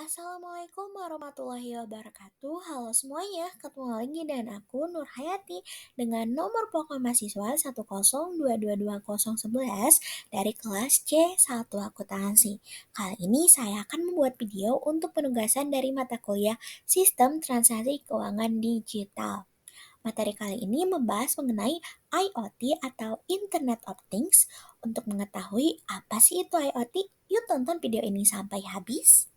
Assalamualaikum warahmatullahi wabarakatuh. Halo semuanya, ketemu lagi dengan aku Nur Hayati dengan nomor pokok mahasiswa 102220111 dari kelas C1 Akuntansi. Kali ini saya akan membuat video untuk penugasan dari mata kuliah Sistem Transaksi Keuangan Digital. Materi kali ini membahas mengenai IoT atau Internet of Things. Untuk mengetahui apa sih itu IoT, yuk tonton video ini sampai habis.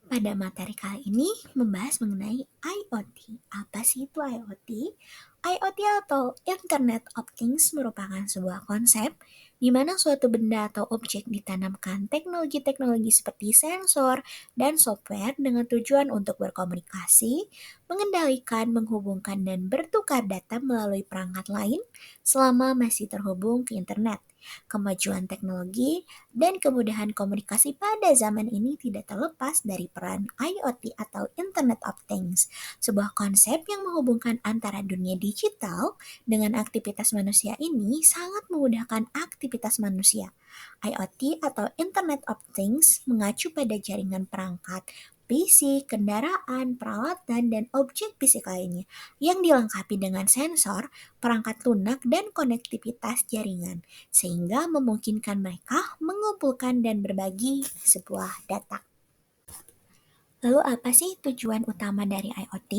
Pada materi kali ini membahas mengenai IoT. Apa sih itu IoT? IoT atau Internet of Things merupakan sebuah konsep di mana suatu benda atau objek ditanamkan teknologi-teknologi seperti sensor dan software dengan tujuan untuk berkomunikasi, mengendalikan, menghubungkan, dan bertukar data melalui perangkat lain selama masih terhubung ke internet. Kemajuan teknologi dan kemudahan komunikasi pada zaman ini tidak terlepas dari peran IoT atau Internet of Things, sebuah konsep yang menghubungkan antara dunia digital dengan aktivitas manusia ini sangat memudahkan aktivitas manusia. IoT atau Internet of Things mengacu pada jaringan perangkat fisik, kendaraan, peralatan, dan objek fisik lainnya yang dilengkapi dengan sensor, perangkat lunak, dan konektivitas jaringan sehingga memungkinkan mereka mengumpulkan dan berbagi sebuah data. Lalu apa sih tujuan utama dari IoT?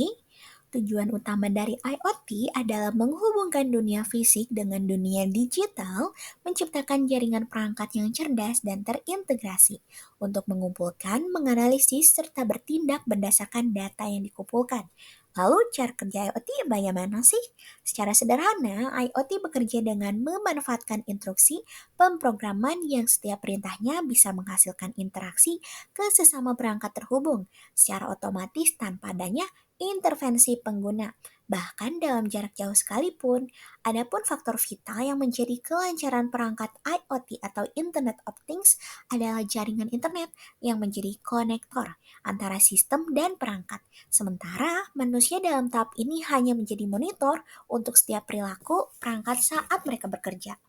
Tujuan utama dari IoT adalah menghubungkan dunia fisik dengan dunia digital, menciptakan jaringan perangkat yang cerdas dan terintegrasi untuk mengumpulkan, menganalisis, serta bertindak berdasarkan data yang dikumpulkan. Lalu cara kerja IoT bagaimana sih? Secara sederhana, IoT bekerja dengan memanfaatkan instruksi pemrograman yang setiap perintahnya bisa menghasilkan interaksi ke sesama perangkat terhubung secara otomatis tanpa adanya intervensi pengguna. Bahkan dalam jarak jauh sekalipun, adapun faktor vital yang menjadi kelancaran perangkat IoT atau Internet of Things adalah jaringan internet yang menjadi konektor antara sistem dan perangkat. Sementara manusia dalam tahap ini hanya menjadi monitor untuk setiap perilaku perangkat saat mereka bekerja.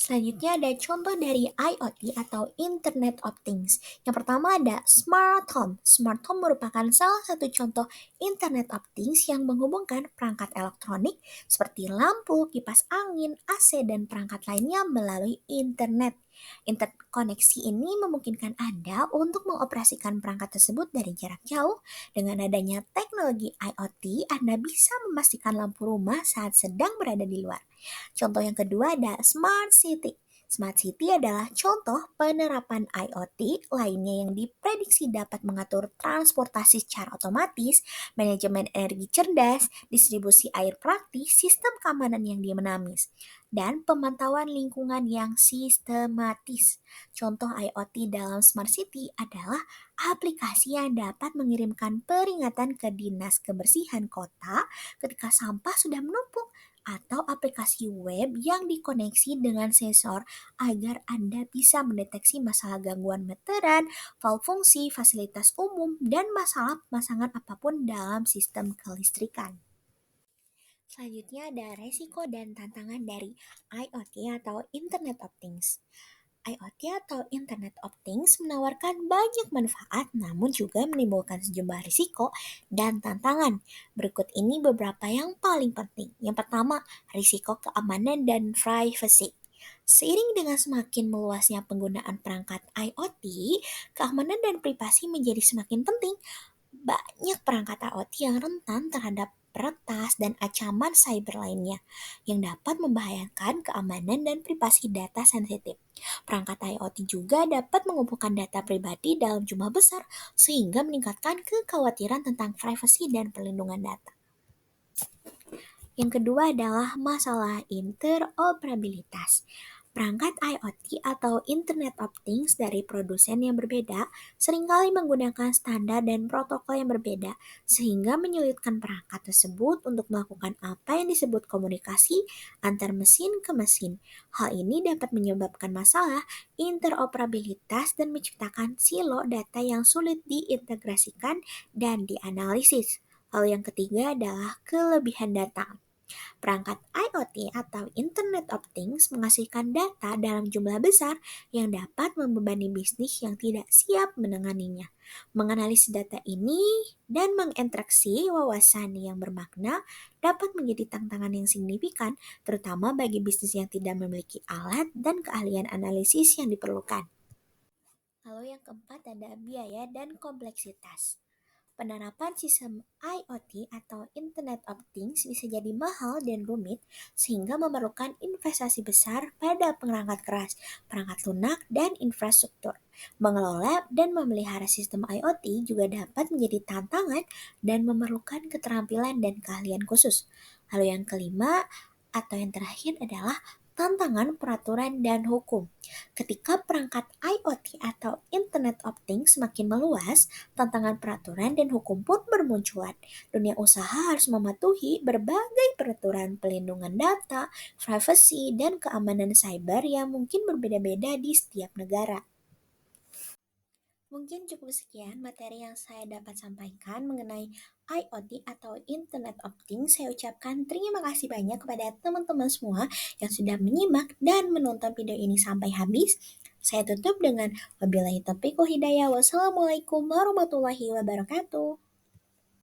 Selanjutnya ada contoh dari IoT atau Internet of Things. Yang pertama ada Smart Home. Smart Home merupakan salah satu contoh Internet of Things yang menghubungkan perangkat elektronik seperti lampu, kipas angin, AC, dan perangkat lainnya melalui internet. Interkoneksi ini memungkinkan Anda untuk mengoperasikan perangkat tersebut dari jarak jauh. Dengan adanya teknologi IoT, Anda bisa memastikan lampu rumah saat sedang berada di luar. Contoh yang kedua ada Smart City. Smart City adalah contoh penerapan IoT lainnya yang diprediksi dapat mengatur transportasi secara otomatis, manajemen energi cerdas, distribusi air praktis, sistem keamanan yang dinamis, dan pemantauan lingkungan yang sistematis. Contoh IoT dalam Smart City adalah aplikasi yang dapat mengirimkan peringatan ke Dinas Kebersihan Kota ketika sampah sudah menumpuk atau aplikasi web yang dikoneksi dengan sensor agar Anda bisa mendeteksi masalah gangguan meteran, fault fungsi, fasilitas umum, dan masalah pemasangan apapun dalam sistem kelistrikan. Selanjutnya ada resiko dan tantangan dari IoT atau Internet of Things. IoT atau Internet of Things menawarkan banyak manfaat namun juga menimbulkan sejumlah risiko dan tantangan. Berikut ini beberapa yang paling penting. Yang pertama, risiko keamanan dan privacy. Seiring dengan semakin meluasnya penggunaan perangkat IoT, keamanan dan privasi menjadi semakin penting. Banyak perangkat IoT yang rentan terhadap peretas dan ancaman cyber lainnya yang dapat membahayakan keamanan dan privasi data sensitif. Perangkat IoT juga dapat mengumpulkan data pribadi dalam jumlah besar sehingga meningkatkan kekhawatiran tentang privasi dan perlindungan data. Yang kedua adalah masalah interoperabilitas. Perangkat IoT atau Internet of Things dari produsen yang berbeda seringkali menggunakan standar dan protokol yang berbeda, sehingga menyulitkan perangkat tersebut untuk melakukan apa yang disebut komunikasi antar mesin ke mesin. Hal ini dapat menyebabkan masalah interoperabilitas dan menciptakan silo data yang sulit diintegrasikan dan dianalisis. Hal yang ketiga adalah kelebihan data. Perangkat IoT atau Internet of Things menghasilkan data dalam jumlah besar yang dapat membebani bisnis yang tidak siap menanganinya. Menganalisis data ini dan menginteraksi wawasan yang bermakna dapat menjadi tantangan yang signifikan, terutama bagi bisnis yang tidak memiliki alat dan keahlian analisis yang diperlukan. Lalu yang keempat ada biaya dan kompleksitas. Penerapan sistem IoT atau Internet of Things bisa jadi mahal dan rumit sehingga memerlukan investasi besar pada perangkat keras, perangkat lunak, dan infrastruktur. Mengelola dan memelihara sistem IoT juga dapat menjadi tantangan dan memerlukan keterampilan dan keahlian khusus. Lalu yang kelima atau yang terakhir adalah tantangan peraturan dan hukum. Ketika perangkat IoT atau Internet of Things semakin meluas, tantangan peraturan dan hukum pun bermunculan. Dunia usaha harus mematuhi berbagai peraturan pelindungan data, privasi, dan keamanan cyber yang mungkin berbeda-beda di setiap negara. Mungkin cukup sekian materi yang saya dapat sampaikan mengenai IoT atau Internet of Things. Saya ucapkan terima kasih banyak kepada teman-teman semua yang sudah menyimak dan menonton video ini sampai habis. Saya tutup dengan wabillahi taufiq wal hidayah. Wassalamualaikum warahmatullahi wabarakatuh.